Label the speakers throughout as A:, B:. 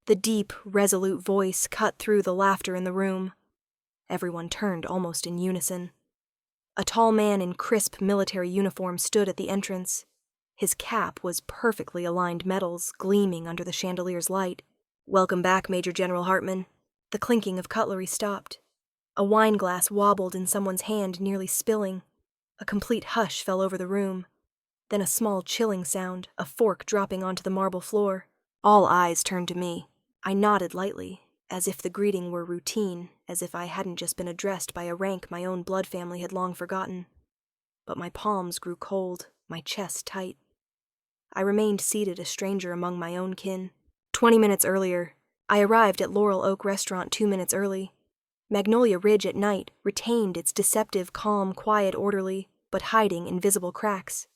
A: The deep, resolute voice cut through the laughter in the room. Everyone turned almost in unison. A tall man in crisp military uniform stood at the entrance. His cap was perfectly aligned metals gleaming under the chandelier's light. "Welcome back, Major General Hartman." The clinking of cutlery stopped. A wine glass wobbled in someone's hand, nearly spilling. A complete hush fell over the room. Then a small chilling sound, a fork dropping onto the marble floor. All eyes turned to me. I nodded lightly, as if the greeting were routine, as if I hadn't just been addressed by a rank my own blood family had long forgotten. But my palms grew cold, my chest tight. I remained seated, a stranger among my own kin. 20 minutes earlier, I arrived at Laurel Oak Restaurant 2 minutes early. Magnolia Ridge at night retained its deceptive, calm, quiet, orderly, but hiding invisible cracks.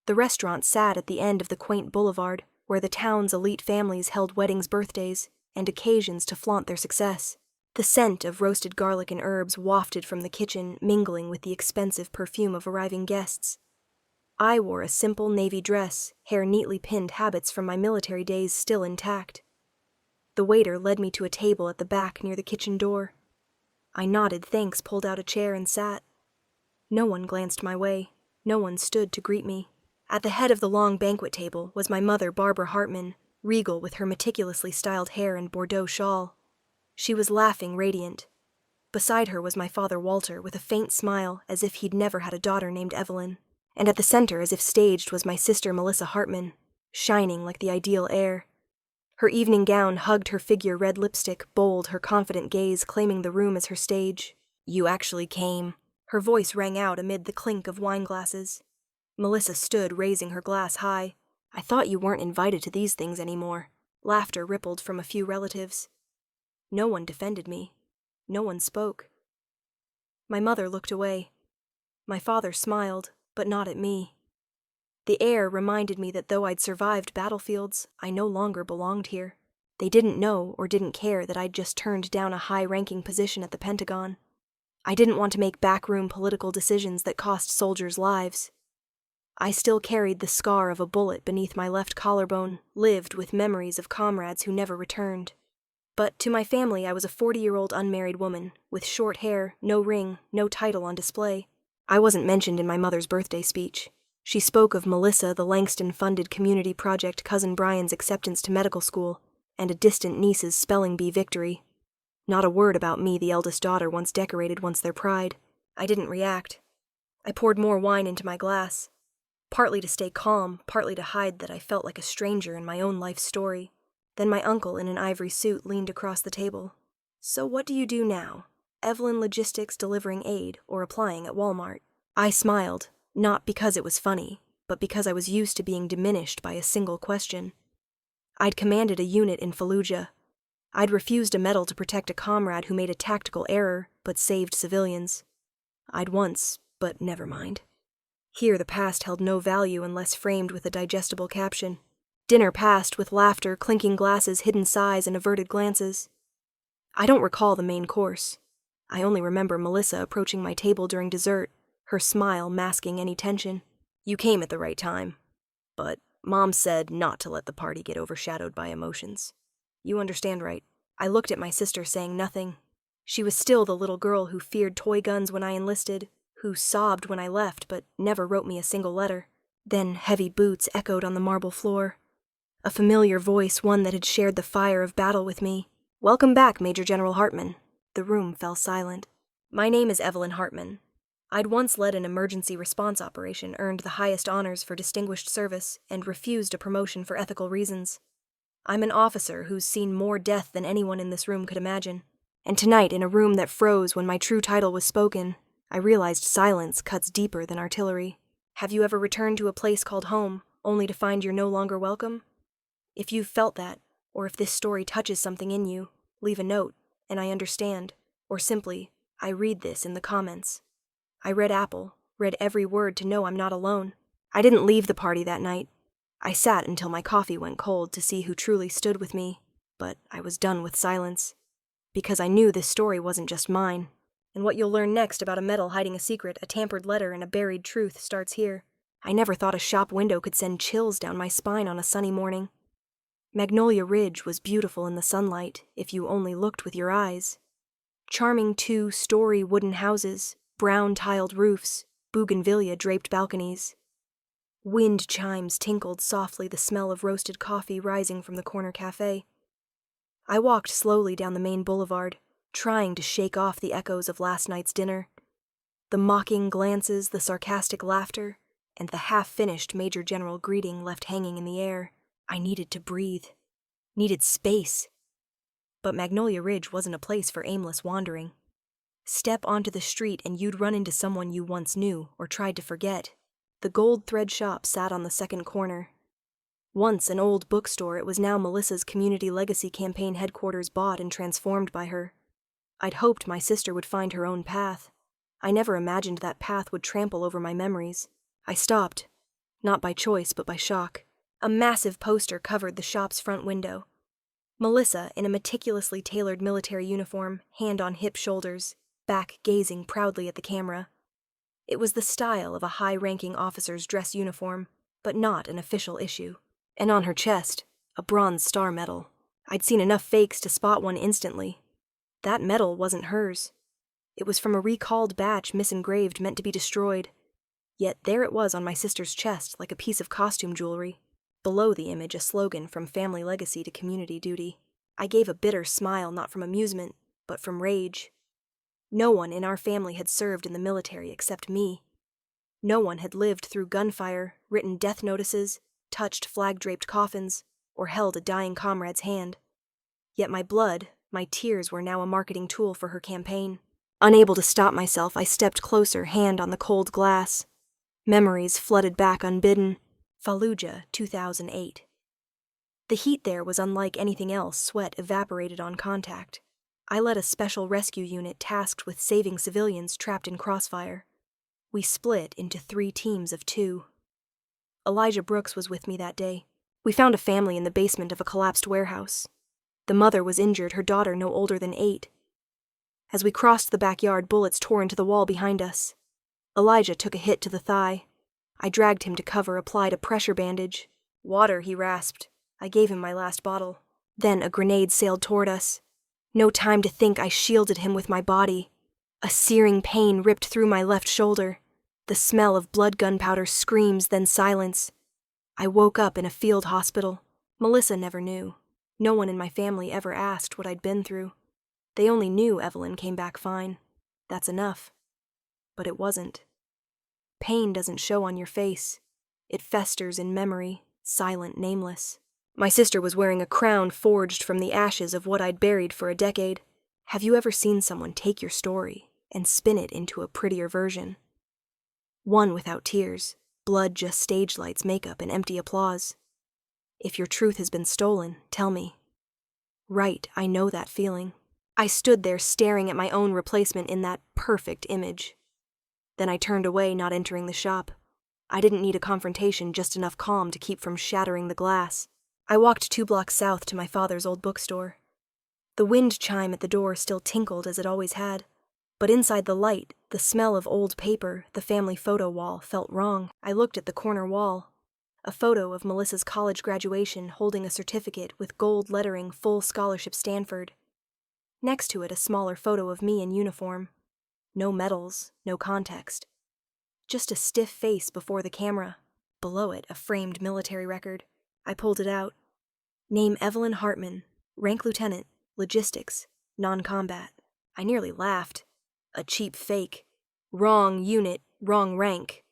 A: The restaurant sat at the end of the quaint boulevard, where the town's elite families held weddings, birthdays, and occasions to flaunt their success. The scent of roasted garlic and herbs wafted from the kitchen, mingling with the expensive perfume of arriving guests. I wore a simple navy dress, hair neatly pinned, habits from my military days still intact. The waiter led me to a table at the back near the kitchen door. I nodded thanks, pulled out a chair, and sat. No one glanced my way. No one stood to greet me. At the head of the long banquet table was my mother, Barbara Hartman, regal with her meticulously styled hair and Bordeaux shawl. She was laughing, radiant. Beside her was my father, Walter, with a faint smile, as if he'd never had a daughter named Evelyn. And at the center, as if staged, was my sister, Melissa Hartman, shining like the ideal heir. Her evening gown hugged her figure, red lipstick, bold, her confident gaze claiming the room as her stage. "You actually came." Her voice rang out amid the clink of wine glasses. Melissa stood, raising her glass high. "I thought you weren't invited to these things anymore." Laughter rippled from a few relatives. No one defended me. No one spoke. My mother looked away. My father smiled, but not at me. The air reminded me that though I'd survived battlefields, I no longer belonged here. They didn't know or didn't care that I'd just turned down a high-ranking position at the Pentagon. I didn't want to make backroom political decisions that cost soldiers' lives. I still carried the scar of a bullet beneath my left collarbone, lived with memories of comrades who never returned. But to my family, I was a 40-year-old unmarried woman, with short hair, no ring, no title on display. I wasn't mentioned in my mother's birthday speech. She spoke of Melissa, the Langston-funded community project, cousin Brian's acceptance to medical school, and a distant niece's spelling bee victory. Not a word about me, the eldest daughter, once decorated, once their pride. I didn't react. I poured more wine into my glass, partly to stay calm, partly to hide that I felt like a stranger in my own life story. Then my uncle in an ivory suit leaned across the table. "So what do you do now? Evelyn Logistics delivering aid or applying at Walmart?" I smiled, not because it was funny, but because I was used to being diminished by a single question. I'd commanded a unit in Fallujah. I'd refused a medal to protect a comrade who made a tactical error but saved civilians. I'd once, but never mind. Here the past held no value unless framed with a digestible caption. Dinner passed with laughter, clinking glasses, hidden sighs, and averted glances. I don't recall the main course. I only remember Melissa approaching my table during dessert, her smile masking any tension. "You came at the right time. But Mom said not to let the party get overshadowed by emotions. You understand, right?" I looked at my sister, saying nothing. She was still the little girl who feared toy guns when I enlisted, who sobbed when I left but never wrote me a single letter. Then heavy boots echoed on the marble floor. A familiar voice, one that had shared the fire of battle with me. "Welcome back, Major General Hartman." The room fell silent. "My name is Evelyn Hartman. I'd once led an emergency response operation, earned the highest honors for distinguished service, and refused a promotion for ethical reasons. I'm an officer who's seen more death than anyone in this room could imagine. And tonight, in a room that froze when my true title was spoken, I realized silence cuts deeper than artillery. Have you ever returned to a place called home, only to find you're no longer welcome? If you've felt that, or if this story touches something in you, leave a note, and I understand. Or simply, I read this in the comments. I read Apple, read every word to know I'm not alone. I didn't leave the party that night. I sat until my coffee went cold to see who truly stood with me, but I was done with silence. Because I knew this story wasn't just mine. And what you'll learn next about a medal hiding a secret, a tampered letter, and a buried truth starts here. I never thought a shop window could send chills down my spine on a sunny morning. Magnolia Ridge was beautiful in the sunlight if you only looked with your eyes. Charming 2-story wooden houses, brown tiled roofs, bougainvillea draped balconies. Wind chimes tinkled softly, the smell of roasted coffee rising from the corner cafe. I walked slowly down the main boulevard, trying to shake off the echoes of last night's dinner. The mocking glances, the sarcastic laughter, and the half-finished Major General greeting left hanging in the air. I needed to breathe. Needed space. But Magnolia Ridge wasn't a place for aimless wandering. Step onto the street and you'd run into someone you once knew or tried to forget. The Gold Thread shop sat on the second corner. Once an old bookstore, it was now Melissa's Community Legacy Campaign headquarters, bought and transformed by her. I'd hoped my sister would find her own path. I never imagined that path would trample over my memories. I stopped, not by choice but by shock. A massive poster covered the shop's front window. Melissa, in a meticulously tailored military uniform, hand on hip shoulders, back gazing proudly at the camera. It was the style of a high-ranking officer's dress uniform, but not an official issue. And on her chest, a bronze star medal. I'd seen enough fakes to spot one instantly. That medal wasn't hers. It was from a recalled batch misengraved, meant to be destroyed. Yet there it was on my sister's chest, like a piece of costume jewelry. Below the image, a slogan from family legacy to community duty. I gave a bitter smile, not from amusement, but from rage. No one in our family had served in the military except me. No one had lived through gunfire, written death notices, touched flag-draped coffins, or held a dying comrade's hand. Yet my blood, my tears were now a marketing tool for her campaign. Unable to stop myself, I stepped closer, hand on the cold glass. Memories flooded back unbidden. Fallujah, 2008. The heat there was unlike anything else. Sweat evaporated on contact. I led a special rescue unit tasked with saving civilians trapped in crossfire. We split into 3 teams of 2. Elijah Brooks was with me that day. We found a family in the basement of a collapsed warehouse. The mother was injured, her daughter no older than 8. As we crossed the backyard, bullets tore into the wall behind us. Elijah took a hit to the thigh. I dragged him to cover, applied a pressure bandage. "Water," he rasped. I gave him my last bottle. Then a grenade sailed toward us. No time to think, I shielded him with my body. A searing pain ripped through my left shoulder. The smell of blood, gunpowder, screams, then silence. I woke up in a field hospital. Melissa never knew. No one in my family ever asked what I'd been through. They only knew Evelyn came back fine. That's enough. But it wasn't. Pain doesn't show on your face. It festers in memory, silent, nameless. My sister was wearing a crown forged from the ashes of what I'd buried for a decade. Have you ever seen someone take your story and spin it into a prettier version? One without tears, blood, just stage lights, makeup, and empty applause. If your truth has been stolen, tell me. Right, I know that feeling. I stood there staring at my own replacement in that perfect image. Then I turned away, not entering the shop. I didn't need a confrontation, just enough calm to keep from shattering the glass. I walked 2 blocks south to my father's old bookstore. The wind chime at the door still tinkled as it always had, but inside the light, the smell of old paper, the family photo wall, felt wrong. I looked at the corner wall. A photo of Melissa's college graduation holding a certificate with gold lettering, full scholarship Stanford. Next to it, a smaller photo of me in uniform. No medals, no context. Just a stiff face before the camera. Below it, a framed military record. I pulled it out. Name Evelyn Hartman. Rank lieutenant. Logistics. Non-combat. I nearly laughed. A cheap fake. Wrong unit, wrong rank.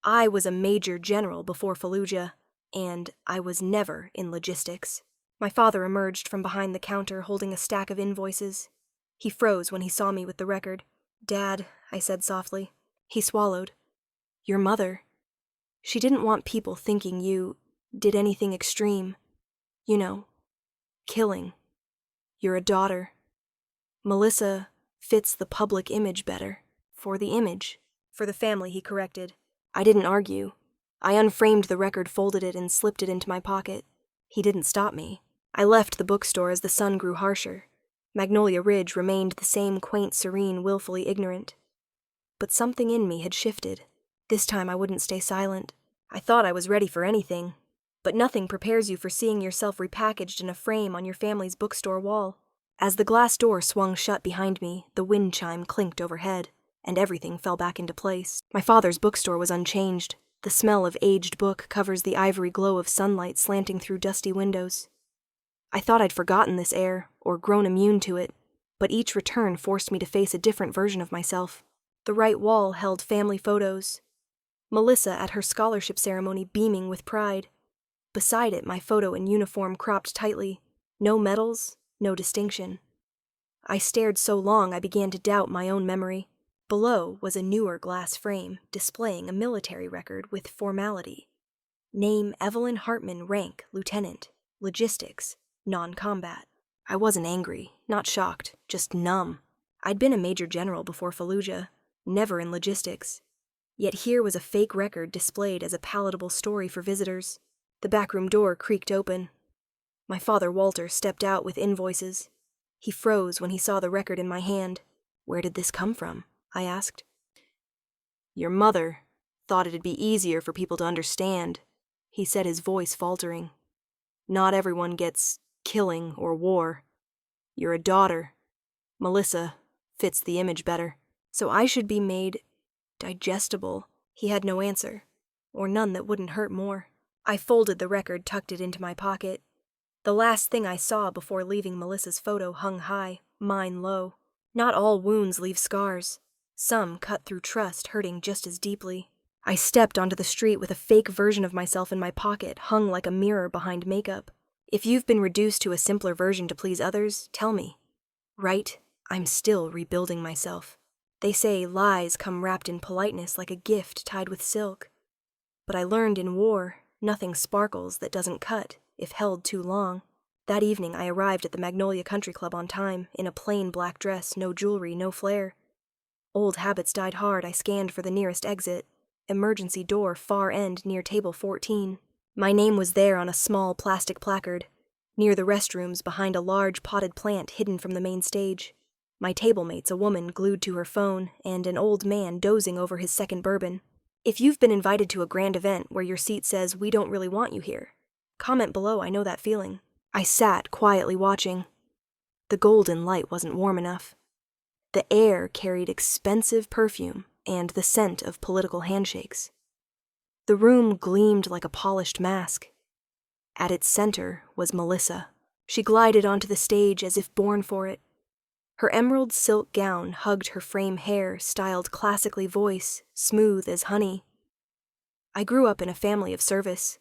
A: I was a major general before Fallujah, and I was never in logistics. My father emerged from behind the counter holding a stack of invoices. He froze when he saw me with the record. "Dad," I said softly. He swallowed. "Your mother. She didn't want people thinking you did anything extreme. You know, killing. You're a daughter. Melissa fits the public image better. For the image. For the family," he corrected. I didn't argue. I unframed the record, folded it, and slipped it into my pocket. He didn't stop me. I left the bookstore as the sun grew harsher. Magnolia Ridge remained the same quaint, serene, willfully ignorant. But something in me had shifted. This time I wouldn't stay silent. I thought I was ready for anything, but nothing prepares you for seeing yourself repackaged in a frame on your family's bookstore wall. As the glass door swung shut behind me, the wind chime clinked overhead, and everything fell back into place. My father's bookstore was unchanged. The smell of aged book covers the ivory glow of sunlight slanting through dusty windows. I thought I'd forgotten this air, or grown immune to it, but each return forced me to face a different version of myself. The right wall held family photos. Melissa at her scholarship ceremony beaming with pride. Beside it, my photo in uniform cropped tightly. No medals, no distinction. I stared so long I began to doubt my own memory. Below was a newer glass frame displaying a military record with formality. Name Evelyn Hartman, rank lieutenant, logistics, non-combat. I wasn't angry, not shocked, just numb. I'd been a major general before Fallujah, never in logistics. Yet here was a fake record displayed as a palatable story for visitors. The backroom door creaked open. My father, Walter, stepped out with invoices. He froze when he saw the record in my hand. "Where did this come from?" I asked. "Your mother thought it'd be easier for people to understand," he said, his voice faltering. "Not everyone gets killing or war. You're a daughter. Melissa fits the image better. So I should be made digestible." He had no answer, or none that wouldn't hurt more. I folded the record, tucked it into my pocket. The last thing I saw before leaving Melissa's photo hung high, mine low. Not all wounds leave scars. Some cut through trust, hurting just as deeply. I stepped onto the street with a fake version of myself in my pocket, hung like a mirror behind makeup. If you've been reduced to a simpler version to please others, tell me. Right? I'm still rebuilding myself. They say lies come wrapped in politeness like a gift tied with silk. But I learned in war, nothing sparkles that doesn't cut, if held too long. That evening I arrived at the Magnolia Country Club on time, in a plain black dress, no jewelry, no flair. Old habits died hard. I scanned for the nearest exit. Emergency door, far end, near table 14. My name was there on a small plastic placard, near the restrooms behind a large potted plant hidden from the main stage. My table mate's a woman glued to her phone, and an old man dozing over his second bourbon. If you've been invited to a grand event where your seat says, "We don't really want you here," comment below. I know that feeling. I sat quietly watching. The golden light wasn't warm enough. The air carried expensive perfume and the scent of political handshakes. The room gleamed like a polished mask. At its center was Melissa. She glided onto the stage as if born for it. Her emerald silk gown hugged her frame hair, styled classically, voice smooth as honey. I grew up in a family of service.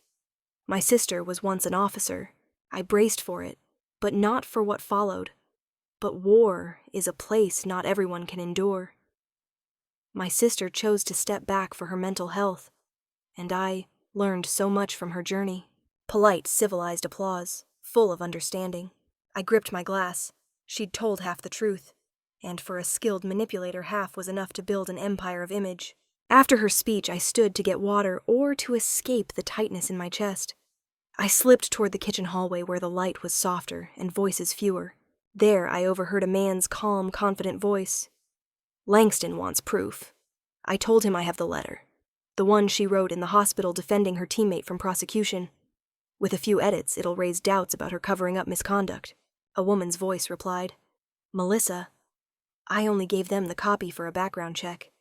A: My sister was once an officer. I braced for it, but not for what followed. But war is a place not everyone can endure. My sister chose to step back for her mental health, and I learned so much from her journey. Polite, civilized applause, full of understanding. I gripped my glass. She'd told half the truth, and for a skilled manipulator, half was enough to build an empire of image. After her speech, I stood to get water or to escape the tightness in my chest. I slipped toward the kitchen hallway where the light was softer and voices fewer. There I overheard a man's calm, confident voice. "Langston wants proof." I told him I have the letter. The one she wrote in the hospital defending her teammate from prosecution. With a few edits, it'll raise doubts about her covering up misconduct. A woman's voice replied. "Melissa, I only gave them the copy for a background check.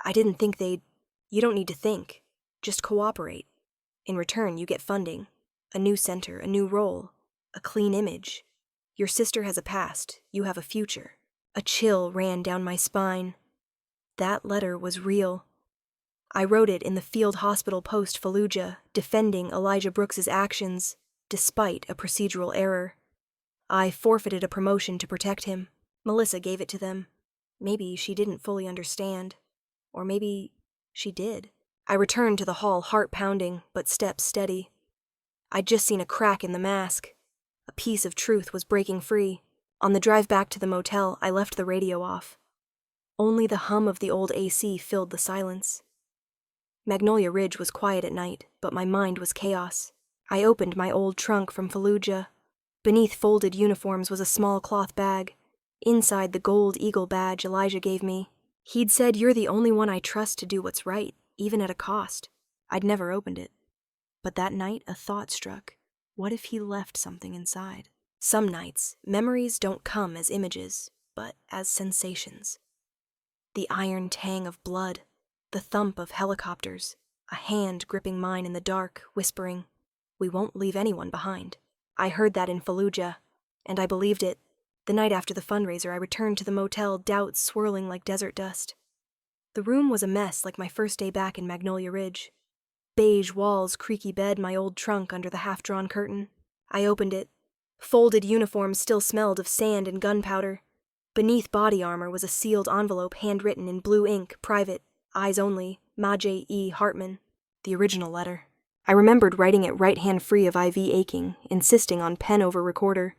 A: I didn't think they'd—" "You don't need to think. Just cooperate. In return, you get funding. A new center, a new role. A clean image. Your sister has a past. You have a future." A chill ran down my spine. That letter was real. I wrote it in the field hospital post-Fallujah, defending Elijah Brooks's actions, despite a procedural error. I forfeited a promotion to protect him. Melissa gave it to them. Maybe she didn't fully understand. Or maybe she did. I returned to the hall, heart pounding, but steps steady. I'd just seen a crack in the mask. A piece of truth was breaking free. On the drive back to the motel, I left the radio off. Only the hum of the old AC filled the silence. Magnolia Ridge was quiet at night, but my mind was chaos. I opened my old trunk from Fallujah. Beneath folded uniforms was a small cloth bag. Inside, the gold eagle badge Elijah gave me. He'd said, "You're the only one I trust to do what's right, even at a cost." I'd never opened it. But that night, a thought struck. What if he left something inside? Some nights, memories don't come as images, but as sensations. The iron tang of blood, the thump of helicopters, a hand gripping mine in the dark, whispering, "We won't leave anyone behind." I heard that in Fallujah, and I believed it. The night after the fundraiser, I returned to the motel, doubts swirling like desert dust. The room was a mess like my first day back in Magnolia Ridge. Beige walls, creaky bed, my old trunk under the half-drawn curtain. I opened it. Folded uniforms still smelled of sand and gunpowder. Beneath body armor was a sealed envelope handwritten in blue ink, private, eyes only, Majay E. Hartman, the original letter. I remembered writing it right-hand free of IV aching, insisting on pen over recorder.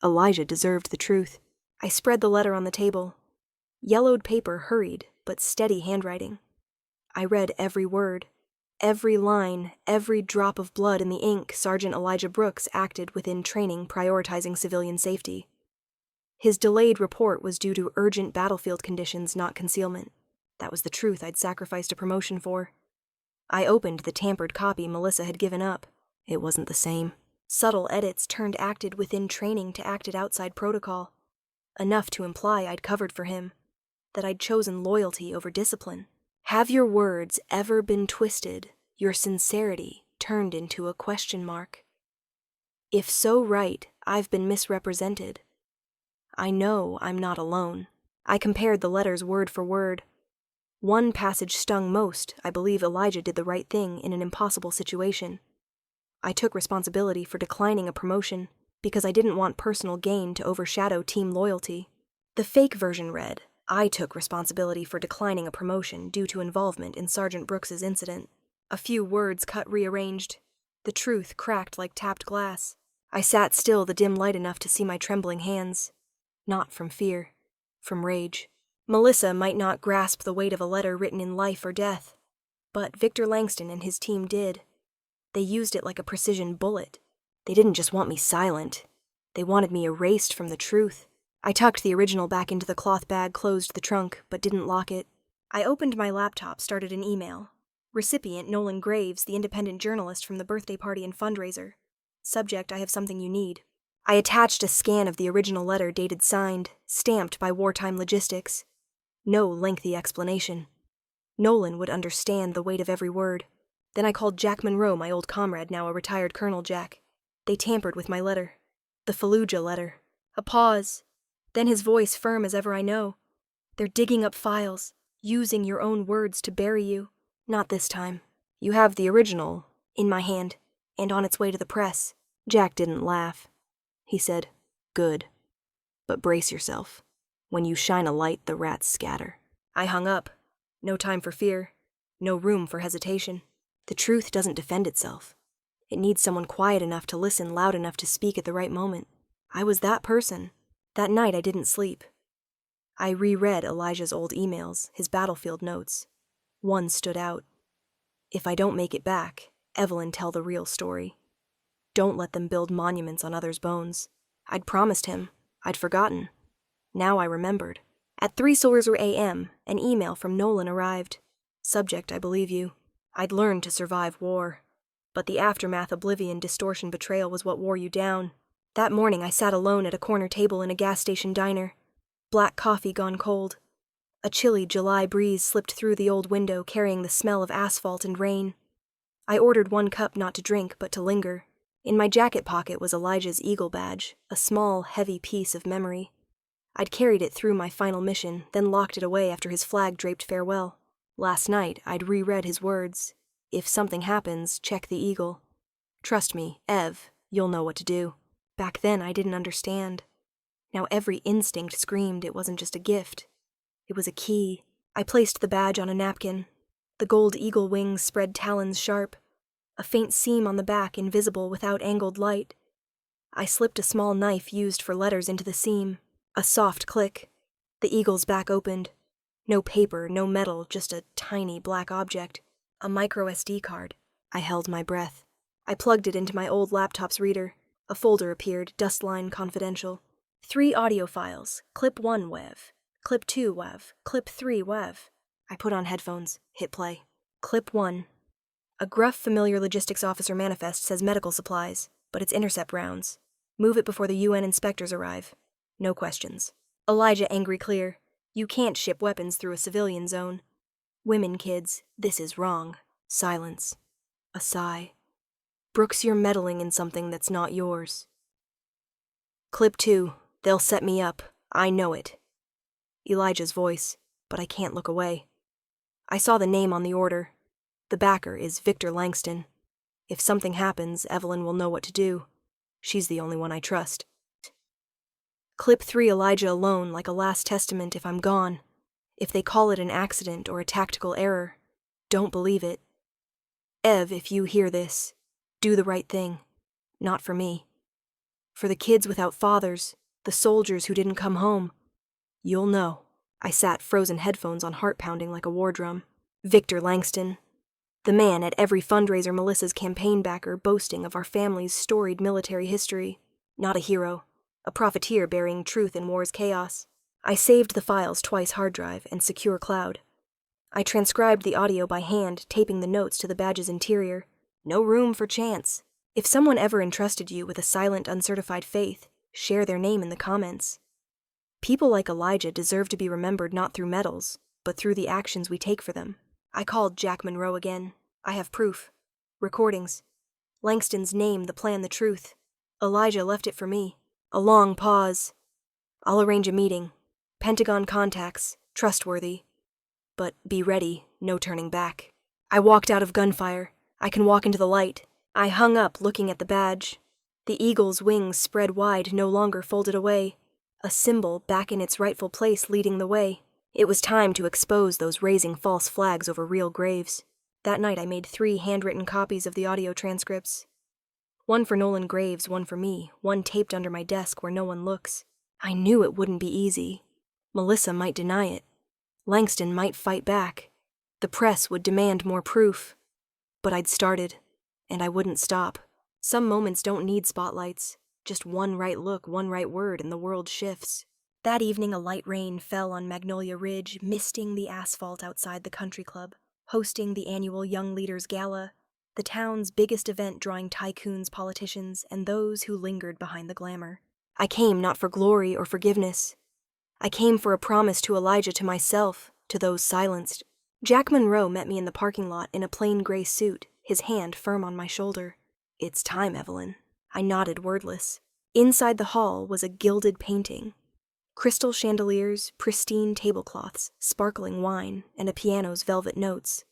A: Elijah deserved the truth. I spread the letter on the table. Yellowed paper hurried, but steady handwriting. I read every word. Every line, every drop of blood in the ink. Sergeant Elijah Brooks acted within training prioritizing civilian safety. His delayed report was due to urgent battlefield conditions, not concealment. That was the truth I'd sacrificed a promotion for. I opened the tampered copy Melissa had given up. It wasn't the same. Subtle edits turned acted within training to acted outside protocol. Enough to imply I'd covered for him, that I'd chosen loyalty over discipline. Have your words ever been twisted, your sincerity turned into a question mark? If so right, I've been misrepresented. I know I'm not alone. I compared the letters word for word. One passage stung most. I believe Elijah did the right thing in an impossible situation. I took responsibility for declining a promotion because I didn't want personal gain to overshadow team loyalty. The fake version read, I took responsibility for declining a promotion due to involvement in Sergeant Brooks's incident. A few words cut rearranged. The truth cracked like tapped glass. I sat still, the dim light enough to see my trembling hands. Not from fear, from rage. Melissa might not grasp the weight of a letter written in life or death, but Victor Langston and his team did. They used it like a precision bullet. They didn't just want me silent. They wanted me erased from the truth. I tucked the original back into the cloth bag, closed the trunk, but didn't lock it. I opened my laptop, started an email. Recipient Nolan Graves, the independent journalist from the birthday party and fundraiser. Subject, I have something you need. I attached a scan of the original letter dated signed, stamped by Wartime Logistics. No lengthy explanation. Nolan would understand the weight of every word. Then I called Jack Monroe, my old comrade, now a retired Colonel Jack. They tampered with my letter. The Fallujah letter. A pause. Then his voice firm as ever I know. They're digging up files, using your own words to bury you. Not this time. You have the original in my hand, and on its way to the press. Jack didn't laugh. He said, Good. But brace yourself. When you shine a light, the rats scatter. I hung up. No time for fear. No room for hesitation. The truth doesn't defend itself. It needs someone quiet enough to listen, loud enough to speak at the right moment. I was that person. That night I didn't sleep. I reread Elijah's old emails, his battlefield notes. One stood out. If I don't make it back, Evelyn, tell the real story. Don't let them build monuments on others' bones. I'd promised him. I'd forgotten. Now I remembered. At 3:00 a.m., an email from Nolan arrived. Subject, I believe you. I'd learned to survive war. But the aftermath, oblivion, distortion, betrayal was what wore you down. That morning I sat alone at a corner table in a gas station diner. Black coffee gone cold. A chilly July breeze slipped through the old window, carrying the smell of asphalt and rain. I ordered 1 cup not to drink, but to linger. In my jacket pocket was Elijah's Eagle badge, a small, heavy piece of memory. I'd carried it through my final mission, then locked it away after his flag-draped farewell. Last night, I'd reread his words. If something happens, check the Eagle. Trust me, Ev, you'll know what to do. Back then, I didn't understand. Now every instinct screamed it wasn't just a gift. It was a key. I placed the badge on a napkin. The gold eagle wings spread talons sharp. A faint seam on the back invisible without angled light. I slipped a small knife used for letters into the seam. A soft click. The eagle's back opened. No paper, no metal, just a tiny black object. A micro SD card. I held my breath. I plugged it into my old laptop's reader. A folder appeared, Dustline Confidential. 3 audio files. Clip 1 WEV. Clip 2 WEV. Clip 3 WEV. I put on headphones. Hit play. Clip 1. A gruff, familiar logistics officer manifest says medical supplies, but it's intercept rounds. Move it before the UN inspectors arrive. No questions. Elijah angry clear. You can't ship weapons through a civilian zone. Women, kids, this is wrong. Silence. A sigh. Brooks, you're meddling in something that's not yours. Clip 2. They'll set me up. I know it. Elijah's voice, but I can't look away. I saw the name on the order. The backer is Victor Langston. If something happens, Evelyn will know what to do. She's the only one I trust. Clip 3. Elijah alone, like a last testament if I'm gone. If they call it an accident or a tactical error, don't believe it. Ev, if you hear this, do the right thing. Not for me. For the kids without fathers, the soldiers who didn't come home. You'll know. I sat frozen headphones on heart pounding like a war drum. Victor Langston. The man at every fundraiser, Melissa's campaign backer, boasting of our family's storied military history. Not a hero. A profiteer burying truth in war's chaos. I saved the files twice hard drive and secure cloud. I transcribed the audio by hand, taping the notes to the badge's interior. No room for chance. If someone ever entrusted you with a silent, uncertified faith, share their name in the comments. People like Elijah deserve to be remembered not through medals, but through the actions we take for them. I called Jack Monroe again. I have proof. Recordings. Langston's name, the plan, the truth. Elijah left it for me. A long pause. I'll arrange a meeting. Pentagon contacts. Trustworthy. But be ready. No turning back. I walked out of gunfire. I can walk into the light. I hung up, looking at the badge. The eagle's wings spread wide, no longer folded away. A symbol back in its rightful place, leading the way. It was time to expose those raising false flags over real graves. That night I made 3 handwritten copies of the audio transcripts. One for Nolan Graves, one for me, one taped under my desk where no one looks. I knew it wouldn't be easy. Melissa might deny it. Langston might fight back. The press would demand more proof. But I'd started, and I wouldn't stop. Some moments don't need spotlights. Just one right look, one right word, and the world shifts. That evening, a light rain fell on Magnolia Ridge, misting the asphalt outside the country club, hosting the annual Young Leaders Gala, the town's biggest event drawing tycoons, politicians, and those who lingered behind the glamour. I came not for glory or forgiveness. I came for a promise to Elijah, to myself, to those silenced. Jack Monroe met me in the parking lot in a plain gray suit, his hand firm on my shoulder. It's time, Evelyn. I nodded wordless. Inside the hall was a gilded painting. Crystal chandeliers, pristine tablecloths, sparkling wine, and a piano's velvet notes.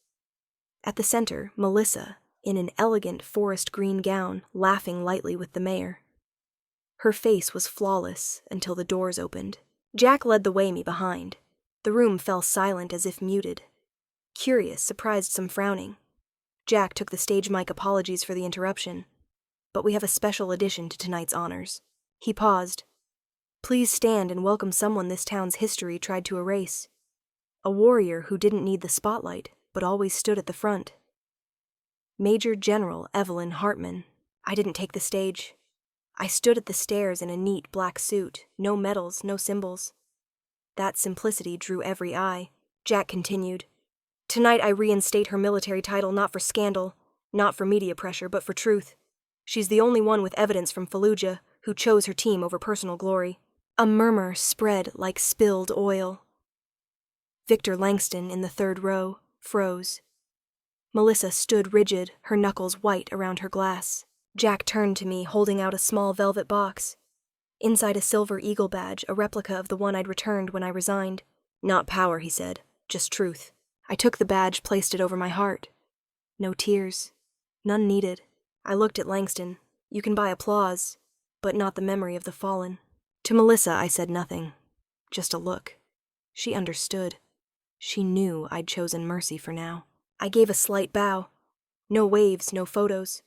A: At the center, Melissa, in an elegant forest green gown, laughing lightly with the mayor. Her face was flawless until the doors opened. Jack led the way me behind. The room fell silent as if muted. Curious, surprised, some frowning. Jack took the stage mic. Apologies for the interruption, but we have a special addition to tonight's honors. He paused. Please stand and welcome someone this town's history tried to erase. A warrior who didn't need the spotlight, but always stood at the front. Major General Evelyn Hartman. I didn't take the stage. I stood at the stairs in a neat black suit, no medals, no symbols. That simplicity drew every eye. Jack continued. Tonight I reinstate her military title, not for scandal, not for media pressure, but for truth. She's the only one with evidence from Fallujah who chose her team over personal glory. A murmur spread like spilled oil. Victor Langston, in the third row, froze. Melissa stood rigid, her knuckles white around her glass. Jack turned to me, holding out a small velvet box. Inside a silver eagle badge, a replica of the one I'd returned when I resigned. Not power, he said, just truth. I took the badge, placed it over my heart. No tears. None needed. I looked at Langston. You can buy applause, but not the memory of the fallen. To Melissa, I said nothing. Just a look. She understood. She knew I'd chosen mercy for now. I gave a slight bow. No waves, no photos.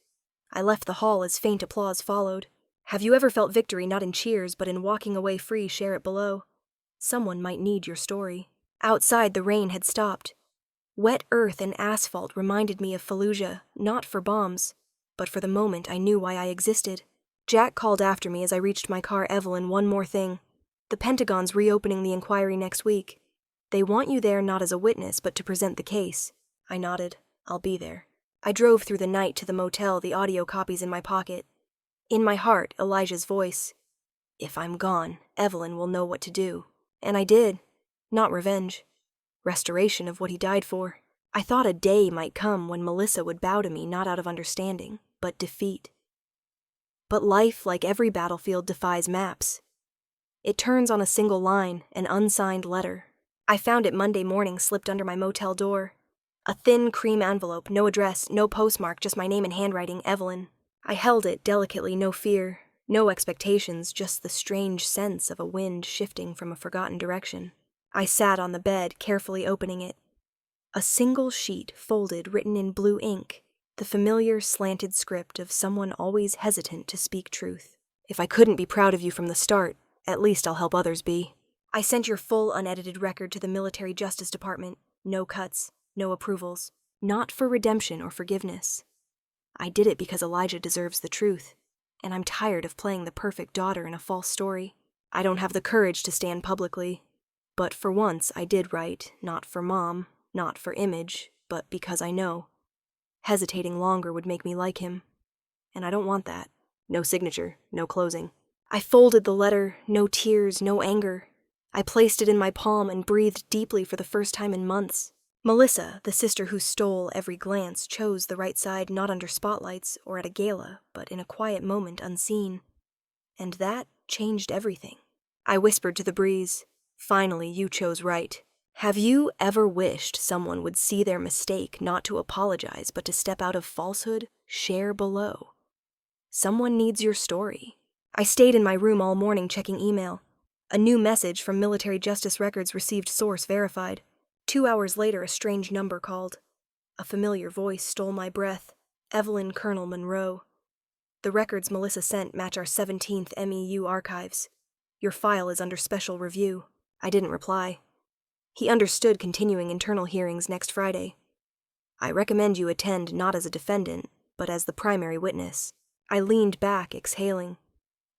A: I left the hall as faint applause followed. Have you ever felt victory not in cheers, but in walking away free? Share it below. Someone might need your story. Outside, the rain had stopped. Wet earth and asphalt reminded me of Fallujah, not for bombs, but for the moment I knew why I existed. Jack called after me as I reached my car. Evelyn, one more thing. The Pentagon's reopening the inquiry next week. They want you there not as a witness, but to present the case. I nodded. I'll be there. I drove through the night to the motel, the audio copies in my pocket. In my heart, Elijah's voice. If I'm gone, Evelyn will know what to do. And I did. Not revenge. Restoration of what he died for. I thought a day might come when Melissa would bow to me not out of understanding, but defeat. But life, like every battlefield, defies maps. It turns on a single line, an unsigned letter. I found it Monday morning slipped under my motel door. A thin cream envelope, no address, no postmark, just my name and handwriting, Evelyn. I held it delicately, no fear, no expectations, just the strange sense of a wind shifting from a forgotten direction. I sat on the bed, carefully opening it. A single sheet folded, written in blue ink, the familiar slanted script of someone always hesitant to speak truth. If I couldn't be proud of you from the start, at least I'll help others be. I sent your full unedited record to the Military Justice Department. No cuts, no approvals. Not for redemption or forgiveness. I did it because Elijah deserves the truth, and I'm tired of playing the perfect daughter in a false story. I don't have the courage to stand publicly, but for once I did write, not for Mom, not for image, but because I know. Hesitating longer would make me like him, and I don't want that. No signature, no closing. I folded the letter, no tears, no anger. I placed it in my palm and breathed deeply for the first time in months. Melissa, the sister who stole every glance, chose the right side not under spotlights or at a gala, but in a quiet moment unseen. And that changed everything. I whispered to the breeze, "Finally, you chose right." Have you ever wished someone would see their mistake, not to apologize, but to step out of falsehood, share below? Someone needs your story. I stayed in my room all morning checking email. A new message from Military Justice Records received source verified. 2 hours later, a strange number called. A familiar voice stole my breath. Evelyn Colonel Monroe. The records Melissa sent match our 17th MEU archives. Your file is under special review. I didn't reply. He understood continuing internal hearings next Friday. I recommend you attend not as a defendant, but as the primary witness. I leaned back, exhaling.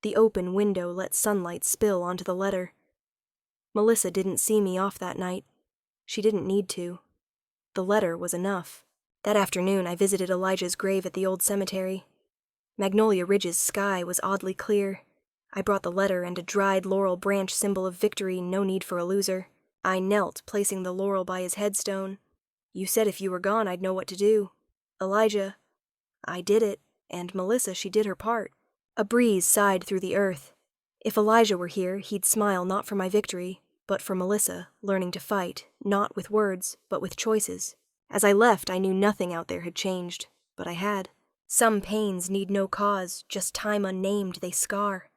A: The open window let sunlight spill onto the letter. Melissa didn't see me off that night. She didn't need to. The letter was enough. That afternoon, I visited Elijah's grave at the old cemetery. Magnolia Ridge's sky was oddly clear. I brought the letter and a dried laurel branch, symbol of victory, no need for a loser. I knelt, placing the laurel by his headstone. You said if you were gone, I'd know what to do. Elijah. I did it, and Melissa, she did her part. A breeze sighed through the earth. If Elijah were here, he'd smile not for my victory, but for Melissa, learning to fight, not with words, but with choices. As I left, I knew nothing out there had changed, but I had. Some pains need no cause, just time unnamed they scar.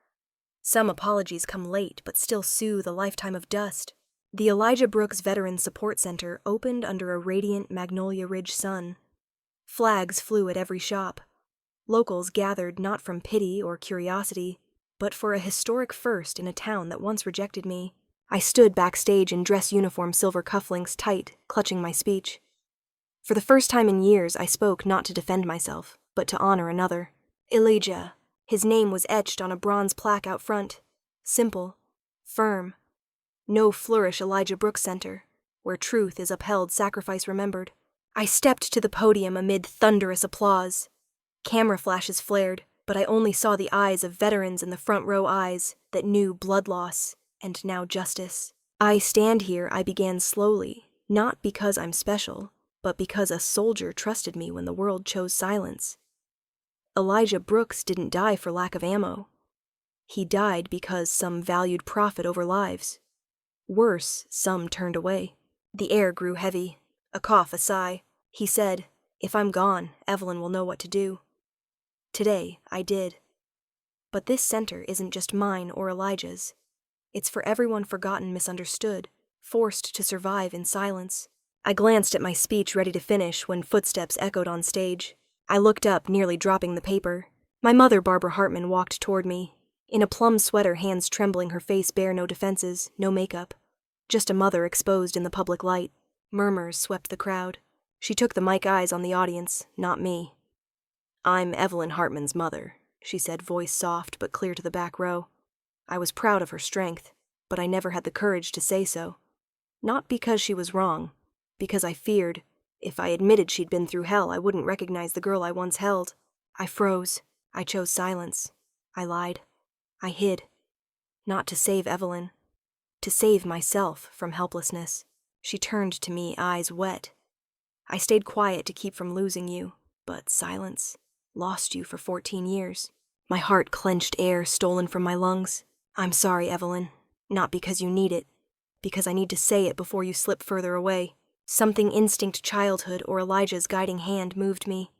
A: Some apologies come late, but still soothe a lifetime of dust. The Elijah Brooks Veterans Support Center opened under a radiant Magnolia Ridge sun. Flags flew at every shop. Locals gathered not from pity or curiosity, but for a historic first in a town that once rejected me. I stood backstage in dress uniform, silver cufflinks tight, clutching my speech. For the first time in years, I spoke not to defend myself, but to honor another. Elijah. His name was etched on a bronze plaque out front. Simple. Firm. No flourish, Elijah Brooks Center. Where truth is upheld, sacrifice remembered. I stepped to the podium amid thunderous applause. Camera flashes flared, but I only saw the eyes of veterans in the front row, eyes that knew blood loss and now justice. I stand here, I began slowly, not because I'm special, but because a soldier trusted me when the world chose silence. Elijah Brooks didn't die for lack of ammo. He died because some valued profit over lives. Worse, some turned away. The air grew heavy. A cough, a sigh. He said, "If I'm gone, Evelyn will know what to do." Today, I did. But this center isn't just mine or Elijah's. It's for everyone forgotten, misunderstood, forced to survive in silence. I glanced at my speech, ready to finish, when footsteps echoed on stage. I looked up, nearly dropping the paper. My mother, Barbara Hartman, walked toward me. In a plum sweater, hands trembling, her face bare, no defenses, no makeup. Just a mother exposed in the public light. Murmurs swept the crowd. She took the mic, eyes on the audience, not me. "I'm Evelyn Hartman's mother," she said, voice soft but clear to the back row. I was proud of her strength, but I never had the courage to say so. Not because she was wrong, because I feared. If I admitted she'd been through hell, I wouldn't recognize the girl I once held. I froze. I chose silence. I lied. I hid. Not to save Evelyn. To save myself from helplessness. She turned to me, eyes wet. I stayed quiet to keep from losing you, but silence lost you for 14 years. My heart clenched air stolen from my lungs. I'm sorry, Evelyn. Not because you need it. Because I need to say it before you slip further away. Something instinct childhood or Elijah's guiding hand moved me.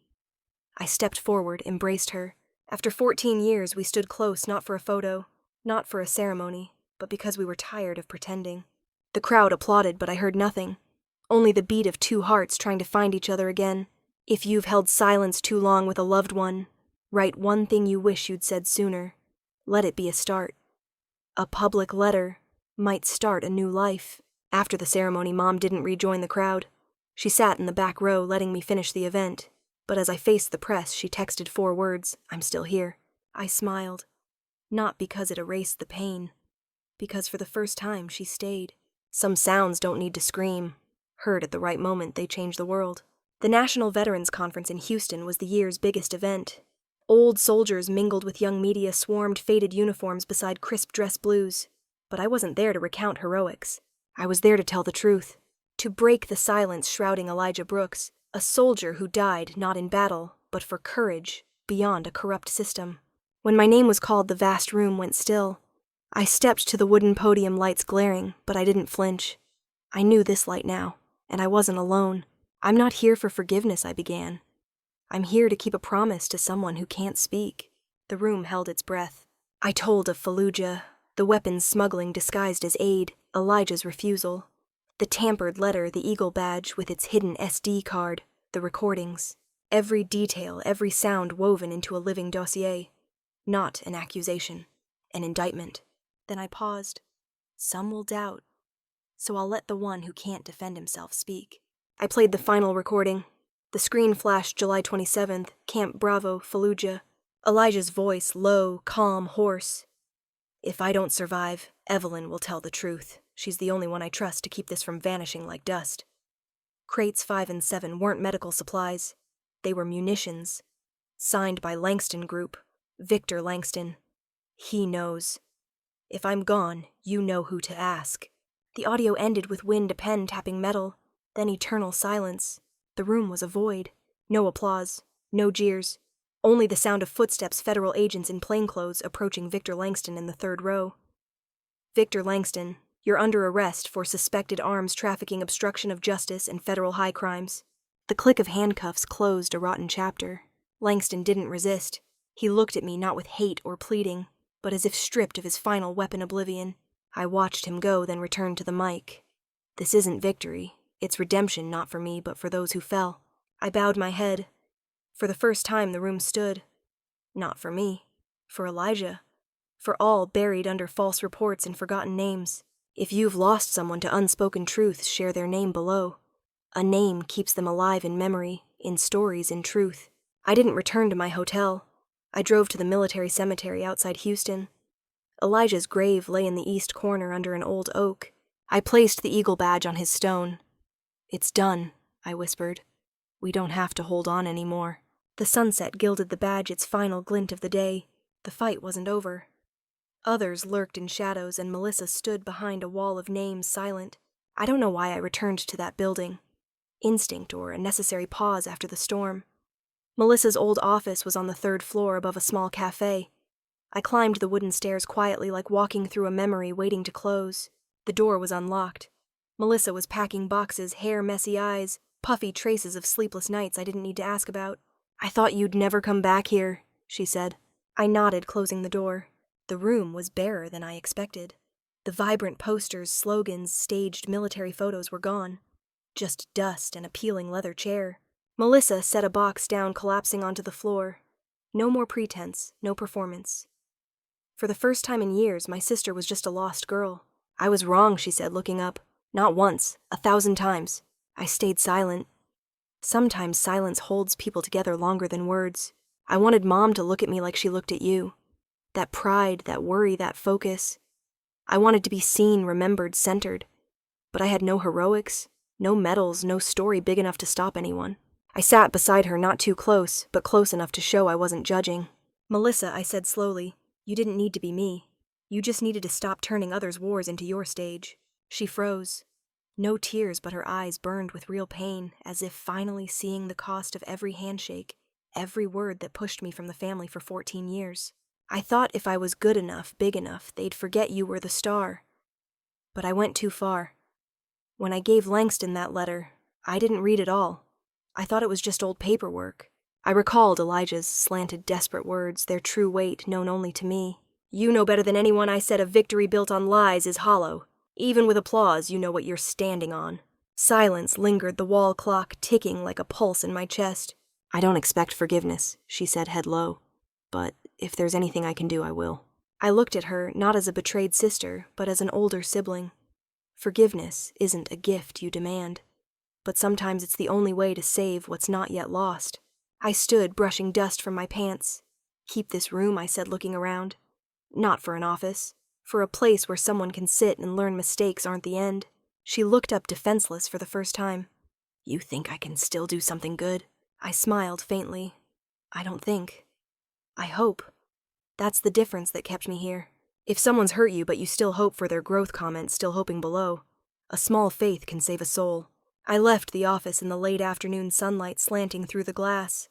A: I stepped forward, embraced her. After 14 years, we stood close, not for a photo, not for a ceremony, but because we were tired of pretending. The crowd applauded, but I heard nothing. Only the beat of two hearts trying to find each other again. If you've held silence too long with a loved one, write one thing you wish you'd said sooner. Let it be a start. A public letter might start a new life. After the ceremony, Mom didn't rejoin the crowd. She sat in the back row, letting me finish the event. But as I faced the press, she texted 4 words, "I'm still here." I smiled. Not because it erased the pain. Because for the first time, she stayed. Some sounds don't need to scream. Heard at the right moment, they change the world. The National Veterans Conference in Houston was the year's biggest event. Old soldiers mingled with young media swarmed faded uniforms beside crisp dress blues. But I wasn't there to recount heroics. I was there to tell the truth. To break the silence shrouding Elijah Brooks, a soldier who died not in battle, but for courage, beyond a corrupt system. When my name was called, the vast room went still. I stepped to the wooden podium, lights glaring, but I didn't flinch. I knew this light now, and I wasn't alone. I'm not here for forgiveness, I began. I'm here to keep a promise to someone who can't speak. The room held its breath. I told of Fallujah, the weapons smuggling disguised as aid, Elijah's refusal, the tampered letter, the Eagle badge with its hidden SD card, the recordings, every detail, every sound woven into a living dossier. Not an accusation, an indictment. Then I paused. Some will doubt, so I'll let the one who can't defend himself speak. I played the final recording. The screen flashed July 27th, Camp Bravo, Fallujah. Elijah's voice, low, calm, hoarse. If I don't survive, Evelyn will tell the truth. She's the only one I trust to keep this from vanishing like dust. Crates 5 and 7 weren't medical supplies. They were munitions. Signed by Langston Group, Victor Langston. He knows. If I'm gone, you know who to ask. The audio ended with wind, a pen tapping metal, then eternal silence. The room was a void. No applause, no jeers. Only the sound of footsteps, federal agents in plainclothes approaching Victor Langston in the 3rd row. Victor Langston, you're under arrest for suspected arms trafficking, obstruction of justice, and federal high crimes. The click of handcuffs closed a rotten chapter. Langston didn't resist. He looked at me not with hate or pleading, but as if stripped of his final weapon, oblivion. I watched him go, then returned to the mic. This isn't victory. It's redemption, not for me, but for those who fell. I bowed my head. For the first time, the room stood. Not for me. For Elijah. For all buried under false reports and forgotten names. If you've lost someone to unspoken truths, share their name below. A name keeps them alive in memory, in stories, in truth. I didn't return to my hotel. I drove to the military cemetery outside Houston. Elijah's grave lay in the east corner under an old oak. I placed the Eagle badge on his stone. It's done, I whispered. We don't have to hold on anymore. The sunset gilded the badge, its final glint of the day. The fight wasn't over. Others lurked in shadows, and Melissa stood behind a wall of names, silent. I don't know why I returned to that building. Instinct or a necessary pause after the storm. Melissa's old office was on the 3rd floor above a small cafe. I climbed the wooden stairs quietly, like walking through a memory waiting to close. The door was unlocked. Melissa was packing boxes, hair, messy eyes, puffy traces of sleepless nights I didn't need to ask about. I thought you'd never come back here, she said. I nodded, closing the door. The room was barer than I expected. The vibrant posters, slogans, staged military photos were gone. Just dust and a peeling leather chair. Melissa set a box down, collapsing onto the floor. No more pretense, no performance. For the first time in years, my sister was just a lost girl. I was wrong, she said, looking up. Not once, 1,000 times. I stayed silent. Sometimes silence holds people together longer than words. I wanted Mom to look at me like she looked at you. That pride, that worry, that focus. I wanted to be seen, remembered, centered. But I had no heroics, No medals, no story big enough to stop anyone. I sat beside her, not too close, but close enough to show I wasn't judging. "Melissa," I said slowly, "you didn't need to be me. You just needed to stop turning others' wars into your stage." She froze. No tears, but her eyes burned with real pain, as if finally seeing the cost of every handshake, every word that pushed me from the family for 14 years. "I thought if I was good enough, big enough, they'd forget you were the star. But I went too far. When I gave Langston that letter, I didn't read it all. I thought it was just old paperwork." I recalled Elijah's slanted, desperate words, their true weight known only to me. "You know better than anyone I said a victory built on lies is hollow. Even with applause, you know what you're standing on." Silence lingered, the wall clock ticking like a pulse in my chest. "I don't expect forgiveness," she said, head low. "But if there's anything I can do, I will." I looked at her, not as a betrayed sister, but as an older sibling. Forgiveness isn't a gift you demand, but sometimes it's the only way to save what's not yet lost. I stood, brushing dust from my pants. "Keep this room," I said, looking around. "Not for an office. For a place where someone can sit and learn mistakes aren't the end." She looked up defenseless for the first time. "You think I can still do something good?" I smiled faintly. "I don't think. I hope. That's the difference that kept me here. If someone's hurt you but you still hope for their growth comment, still hoping below, a small faith can save a soul." I left the office in the late afternoon sunlight slanting through the glass.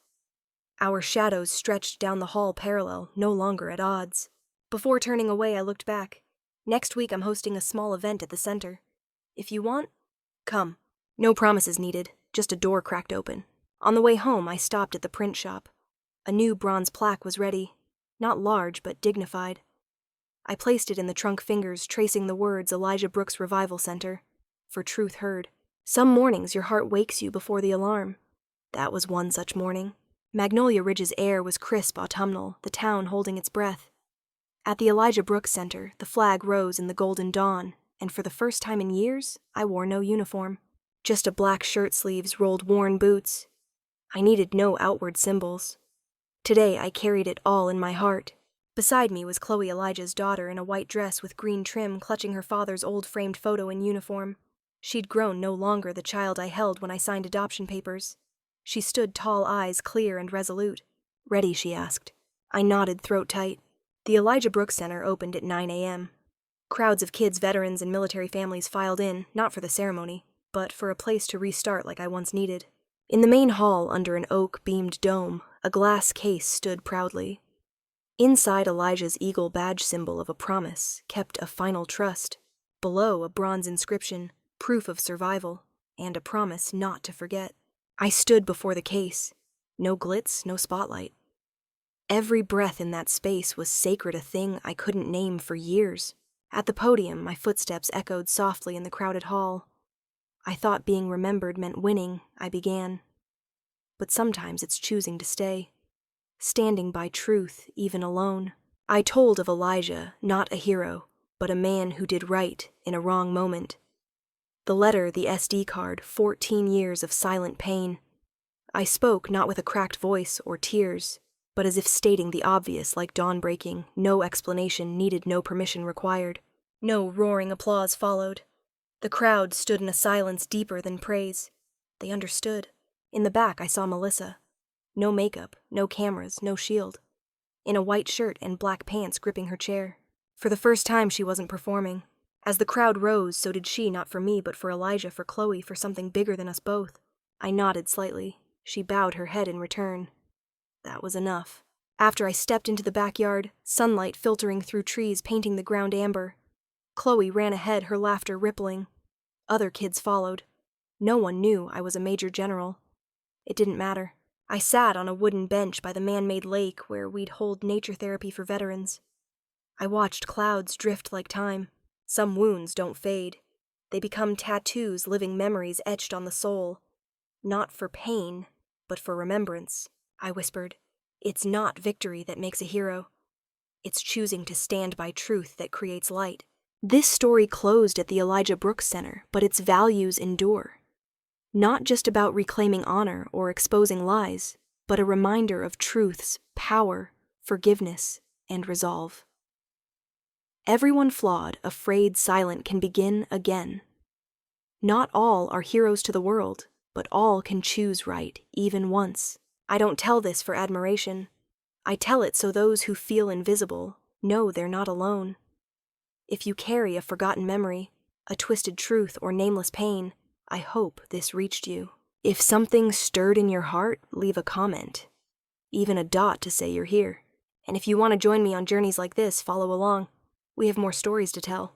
A: Our shadows stretched down the hall parallel, no longer at odds. Before turning away, I looked back. "Next week I'm hosting a small event at the center. If you want, come." No promises needed, just a door cracked open. On the way home, I stopped at the print shop. A new bronze plaque was ready, not large but dignified. I placed it in the trunk fingers, tracing the words Elijah Brooks Revival Center. For truth heard. Some mornings your heart wakes you before the alarm. That was one such morning. Magnolia Ridge's air was crisp autumnal, the town holding its breath. At the Elijah Brooks Center, the flag rose in the golden dawn, and for the first time in years, I wore no uniform. Just a black shirt sleeves, rolled worn boots. I needed no outward symbols. Today I carried it all in my heart. Beside me was Chloe, Elijah's daughter, in a white dress with green trim, clutching her father's old framed photo in uniform. She'd grown no longer the child I held when I signed adoption papers. She stood, tall eyes clear and resolute. "Ready?" she asked. I nodded, throat tight. The Elijah Brooks Center opened at 9 a.m. Crowds of kids, veterans, and military families filed in, not for the ceremony, but for a place to restart like I once needed. In the main hall, under an oak-beamed dome, a glass case stood proudly. Inside, Elijah's eagle badge symbol of a promise, kept a final trust. Below, a bronze inscription, proof of survival, and a promise not to forget. I stood before the case. No glitz, no spotlight. Every breath in that space was sacred, a thing I couldn't name for years. At the podium, my footsteps echoed softly in the crowded hall. "I thought being remembered meant winning," I began. "But sometimes it's choosing to stay. Standing by truth, even alone." I told of Elijah, not a hero, but a man who did right in a wrong moment. The letter, the SD card, 14 years of silent pain. I spoke not with a cracked voice or tears, but as if stating the obvious, like dawn breaking, no explanation needed, no permission required. No roaring applause followed. The crowd stood in a silence deeper than praise. They understood. In the back I saw Melissa. No makeup, no cameras, no shield. In a white shirt and black pants, gripping her chair. For the first time she wasn't performing. As the crowd rose, so did she, not for me, but for Elijah, for Chloe, for something bigger than us both. I nodded slightly. She bowed her head in return. That was enough. After I stepped into the backyard, sunlight filtering through trees, painting the ground amber. Chloe ran ahead, her laughter rippling. Other kids followed. No one knew I was a major general. It didn't matter. I sat on a wooden bench by the man-made lake where we'd hold nature therapy for veterans. I watched clouds drift like time. Some wounds don't fade. They become tattoos, living memories etched on the soul. Not for pain, but for remembrance, I whispered. It's not victory that makes a hero. It's choosing to stand by truth that creates light. This story closed at the Elijah Brooks Center, but its values endure. Not just about reclaiming honor or exposing lies, but a reminder of truth's power, forgiveness, and resolve. Everyone flawed, afraid, silent can begin again. Not all are heroes to the world, but all can choose right, even once. I don't tell this for admiration. I tell it so those who feel invisible know they're not alone. If you carry a forgotten memory, a twisted truth, or nameless pain, I hope this reached you. If something stirred in your heart, leave a comment. Even a dot to say you're here. And if you want to join me on journeys like this, follow along. We have more stories to tell.